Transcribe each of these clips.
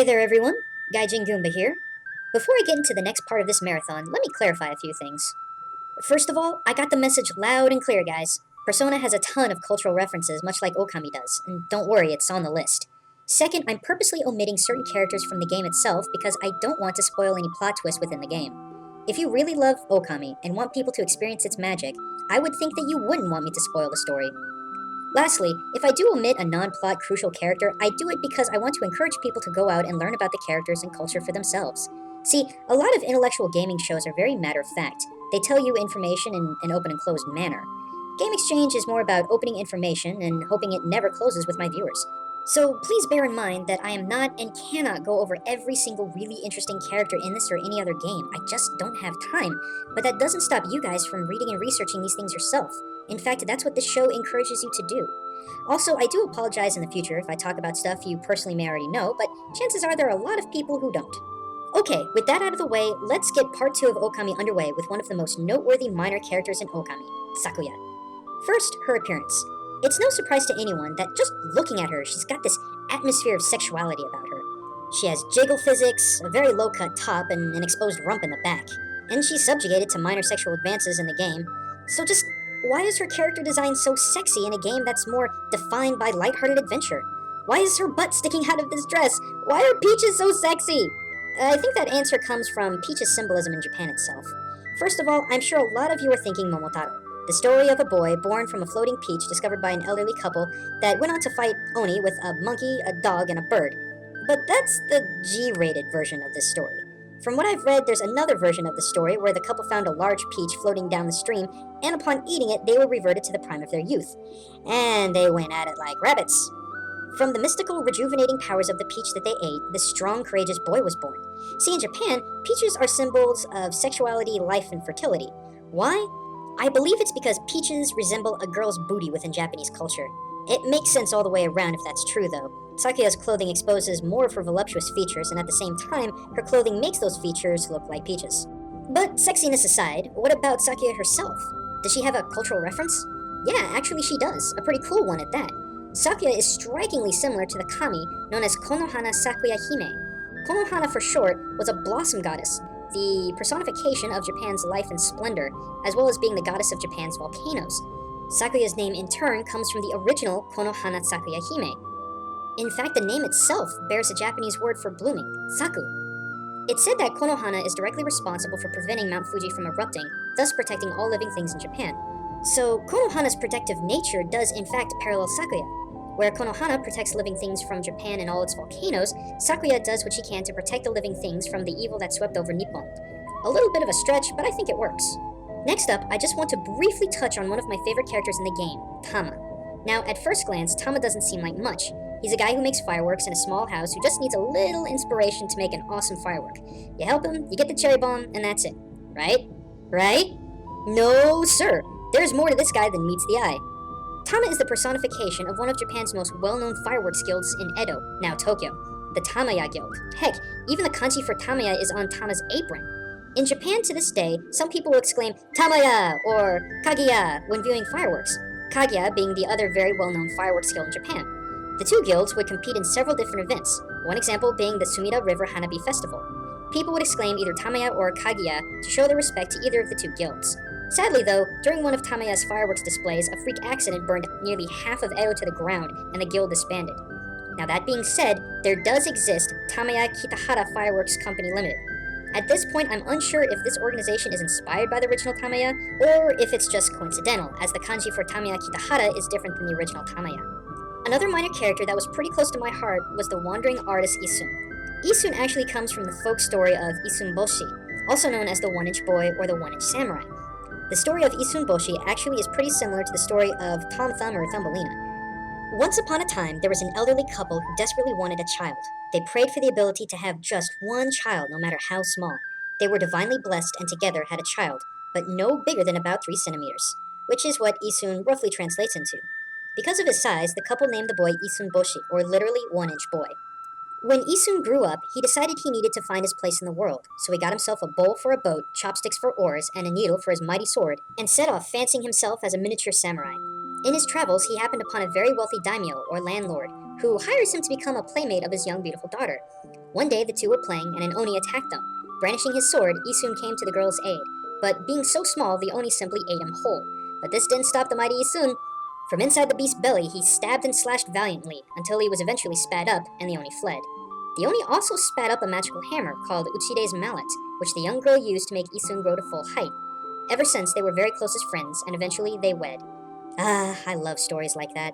Hey there everyone, Gaijin Goombah here. Before I get into the next part of this marathon, let me clarify a few things. First of all, I got the message loud and clear, guys. Persona has a ton of cultural references, much like Okami does, and don't worry, it's on the list. Second, I'm purposely omitting certain characters from the game itself because I don't want to spoil any plot twists within the game. If you really love Okami and want people to experience its magic, I would think that you wouldn't want me to spoil the story. Lastly, if I do omit a non-plot crucial character, I do it because I want to encourage people to go out and learn about the characters and culture for themselves. See, a lot of intellectual gaming shows are very matter-of-fact. They tell you information in an open and closed manner. Game Exchange is more about opening information and hoping it never closes with my viewers. So please bear in mind that I am not and cannot go over every single really interesting character in this or any other game. I just don't have time. But that doesn't stop you guys from reading and researching these things yourself. In fact, that's what this show encourages you to do. Also, I do apologize in the future if I talk about stuff you personally may already know, but chances are there are a lot of people who don't. Okay, with that out of the way, let's get part 2 of Okami underway with one of the most noteworthy minor characters in Okami, Sakuya. First, her appearance. It's no surprise to anyone that just looking at her, she's got this atmosphere of sexuality about her. She has jiggle physics, a very low-cut top, and an exposed rump in the back. And she's subjugated to minor sexual advances in the game. So just, why is her character design so sexy in a game that's more defined by lighthearted adventure? Why is her butt sticking out of this dress? Why are peaches so sexy? I think that answer comes from Peach's symbolism in Japan itself. First of all, I'm sure a lot of you are thinking Momotaro, the story of a boy born from a floating peach discovered by an elderly couple that went on to fight Oni with a monkey, a dog, and a bird. But that's the G-rated version of this story. From what I've read, there's another version of the story where the couple found a large peach floating down the stream, and upon eating it, they were reverted to the prime of their youth. And they went at it like rabbits. From the mystical, rejuvenating powers of the peach that they ate, this strong, courageous boy was born. See, in Japan, peaches are symbols of sexuality, life, and fertility. Why? I believe it's because peaches resemble a girl's booty within Japanese culture. It makes sense all the way around if that's true, though. Sakuya's clothing exposes more of her voluptuous features, and at the same time, her clothing makes those features look like peaches. But sexiness aside, what about Sakuya herself? Does she have a cultural reference? Yeah, actually she does, a pretty cool one at that. Sakuya is strikingly similar to the kami known as Konohana Sakuya Hime. Konohana for short was a blossom goddess, the personification of Japan's life and splendor, as well as being the goddess of Japan's volcanoes. Sakuya's name in turn comes from the original Konohana Sakuya Hime. In fact, the name itself bears a Japanese word for blooming, saku. It's said that Konohana is directly responsible for preventing Mount Fuji from erupting, thus protecting all living things in Japan. So Konohana's protective nature does in fact parallel Sakuya. Where Konohana protects living things from Japan and all its volcanoes, Sakuya does what she can to protect the living things from the evil that swept over Nippon. A little bit of a stretch, but I think it works. Next up, I just want to briefly touch on one of my favorite characters in the game, Tama. Now, at first glance, Tama doesn't seem like much. He's a guy who makes fireworks in a small house who just needs a little inspiration to make an awesome firework. You help him, you get the cherry bomb, and that's it. Right? Right? No, sir. There's more to this guy than meets the eye. Tama is the personification of one of Japan's most well-known fireworks guilds in Edo, now Tokyo, the Tamaya Guild. Heck, even the kanji for Tamaya is on Tama's apron. In Japan to this day, some people will exclaim Tamaya or Kagiya when viewing fireworks, Kagiya being the other very well-known fireworks guild in Japan. The two guilds would compete in several different events, one example being the Sumida River Hanabi Festival. People would exclaim either Tamaya or Kagiya to show their respect to either of the two guilds. Sadly though, during one of Tamaya's fireworks displays, a freak accident burned nearly half of Edo to the ground and the guild disbanded. Now that being said, there does exist Tamaya Kitahara Fireworks Company Limited. At this point, I'm unsure if this organization is inspired by the original Tamaya, or if it's just coincidental, as the kanji for Tamaya Kitahara is different than the original Tamaya. Another minor character that was pretty close to my heart was the wandering artist Issun. Issun actually comes from the folk story of Issun Boshi, also known as the One-Inch Boy or the One-Inch Samurai. The story of Issun Boshi actually is pretty similar to the story of Tom Thumb or Thumbelina. Once upon a time, there was an elderly couple who desperately wanted a child. They prayed for the ability to have just one child, no matter how small. They were divinely blessed and together had a child, but no bigger than about 3 centimeters, which is what Issun roughly translates into. Because of his size, the couple named the boy Issun Boshi, or literally One-Inch Boy. When Issun grew up, he decided he needed to find his place in the world, so he got himself a bowl for a boat, chopsticks for oars, and a needle for his mighty sword, and set off fancying himself as a miniature samurai. In his travels, he happened upon a very wealthy daimyo, or landlord, who hires him to become a playmate of his young beautiful daughter. One day, the two were playing, and an Oni attacked them. Brandishing his sword, Issun came to the girl's aid. But being so small, the Oni simply ate him whole. But this didn't stop the mighty Issun. From inside the beast's belly, he stabbed and slashed valiantly, until he was eventually spat up, and the Oni fled. The Oni also spat up a magical hammer called Uchide's mallet, which the young girl used to make Issun grow to full height. Ever since, they were very close as friends, and eventually they wed. Ah, I love stories like that.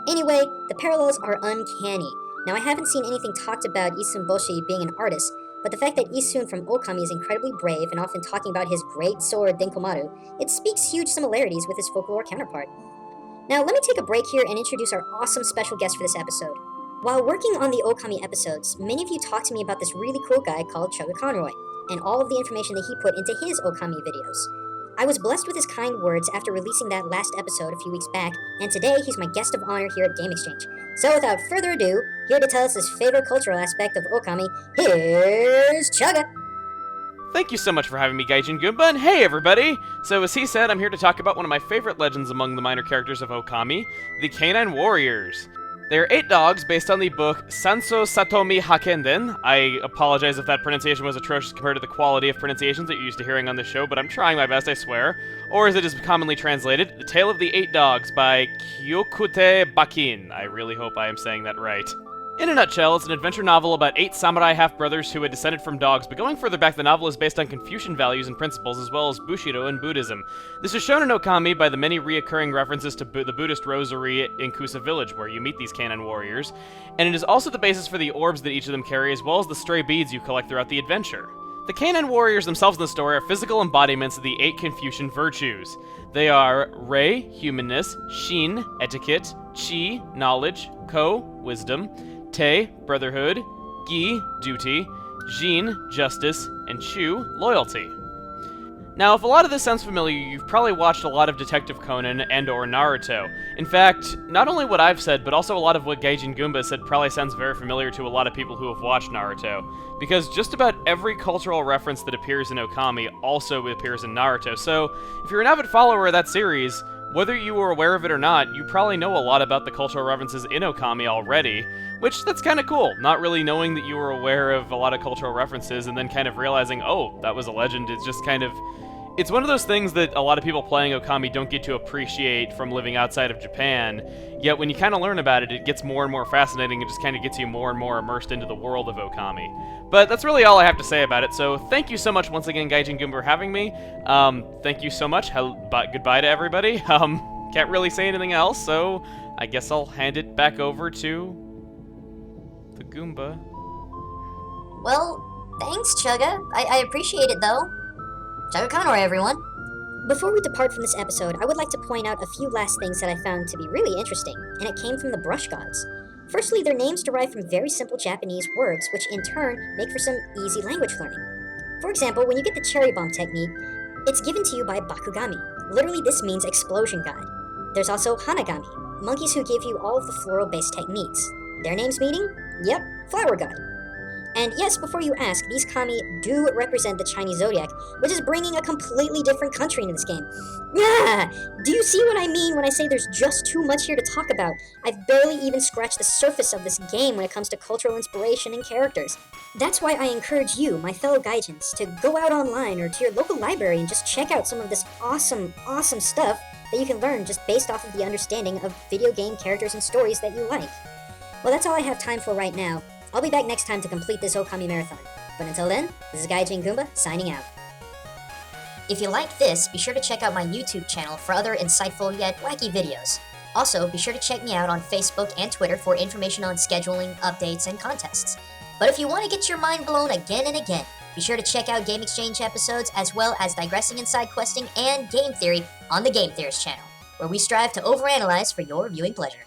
Anyway, the parallels are uncanny. Now, I haven't seen anything talked about Issun Boshi being an artist, but the fact that Issun from Okami is incredibly brave and often talking about his great sword Denkomaru, it speaks huge similarities with his folklore counterpart. Now, let me take a break here and introduce our awesome special guest for this episode. While working on the Okami episodes, many of you talked to me about this really cool guy called Chuggaconroy, and all of the information that he put into his Okami videos. I was blessed with his kind words after releasing that last episode a few weeks back, and today he's my guest of honor here at Game Exchange. So without further ado, here to tell us his favorite cultural aspect of Okami, here's Chugga! Thank you so much for having me, Gaijin Goombah, and hey everybody! So as he said, I'm here to talk about one of my favorite legends among the minor characters of Okami, the Canine Warriors. They are 8 dogs based on the book Sanso Satomi Hakenden. I apologize if that pronunciation was atrocious compared to the quality of pronunciations that you're used to hearing on this show, but I'm trying my best, I swear. Or as it is commonly translated, The Tale of the 8 Dogs by Kyokute Bakin. I really hope I am saying that right. In a nutshell, it's an adventure novel about 8 samurai half-brothers who had descended from dogs, but going further back, the novel is based on Confucian values and principles, as well as Bushido and Buddhism. This is shown in Okami by the many reoccurring references to the Buddhist rosary in Kusa Village, where you meet these canine warriors, and it is also the basis for the orbs that each of them carry, as well as the stray beads you collect throughout the adventure. The canine warriors themselves in the story are physical embodiments of the 8 Confucian virtues. They are Rei, humanness, Shin, etiquette, Chi, knowledge, Ko, wisdom, Te, brotherhood, Gi, duty, Jin, justice, and Chu, loyalty. Now, if a lot of this sounds familiar, you've probably watched a lot of Detective Conan and or Naruto. In fact, not only what I've said, but also a lot of what Gaijin Goombah said probably sounds very familiar to a lot of people who have watched Naruto. Because just about every cultural reference that appears in Okami also appears in Naruto, so if you're an avid follower of that series, whether you were aware of it or not, you probably know a lot about the cultural references in Okami already, which that's kind of cool, not really knowing that you were aware of a lot of cultural references and then kind of realizing, oh, that was a legend. It's just kind of, it's one of those things that a lot of people playing Okami don't get to appreciate from living outside of Japan, yet when you kind of learn about it, it gets more and more fascinating and just kind of gets you more and more immersed into the world of Okami. But that's really all I have to say about it, so thank you so much once again, Gaijin Goombah, for having me. Thank you so much. Goodbye to everybody. Can't really say anything else, so I guess I'll hand it back over to the Goombah. Well, thanks, Chugga. I appreciate it, though. Chuggaconroy, everyone. Before we depart from this episode, I would like to point out a few last things that I found to be really interesting, and it came from the brush gods. Firstly, their names derive from very simple Japanese words, which in turn make for some easy language learning. For example, when you get the cherry bomb technique, it's given to you by Bakugami. Literally, this means explosion god. There's also Hanagami, monkeys who give you all of the floral-based techniques. Their names meaning? Yep, flower god. And yes, before you ask, these kami do represent the Chinese zodiac, which is bringing a completely different country into this game. Ah! Do you see what I mean when I say there's just too much here to talk about? I've barely even scratched the surface of this game when it comes to cultural inspiration and characters. That's why I encourage you, my fellow Gaijins, to go out online or to your local library and just check out some of this awesome stuff that you can learn just based off of the understanding of video game characters and stories that you like. Well, that's all I have time for right now. I'll be back next time to complete this Okami marathon. But until then, this is Gaijin Goombah, signing out. If you like this, be sure to check out my YouTube channel for other insightful yet wacky videos. Also, be sure to check me out on Facebook and Twitter for information on scheduling, updates, and contests. But if you want to get your mind blown again and again, be sure to check out Game Exchange episodes as well as Digressing and Side Questing and Game Theory on the Game Theorist channel, where we strive to overanalyze for your viewing pleasure.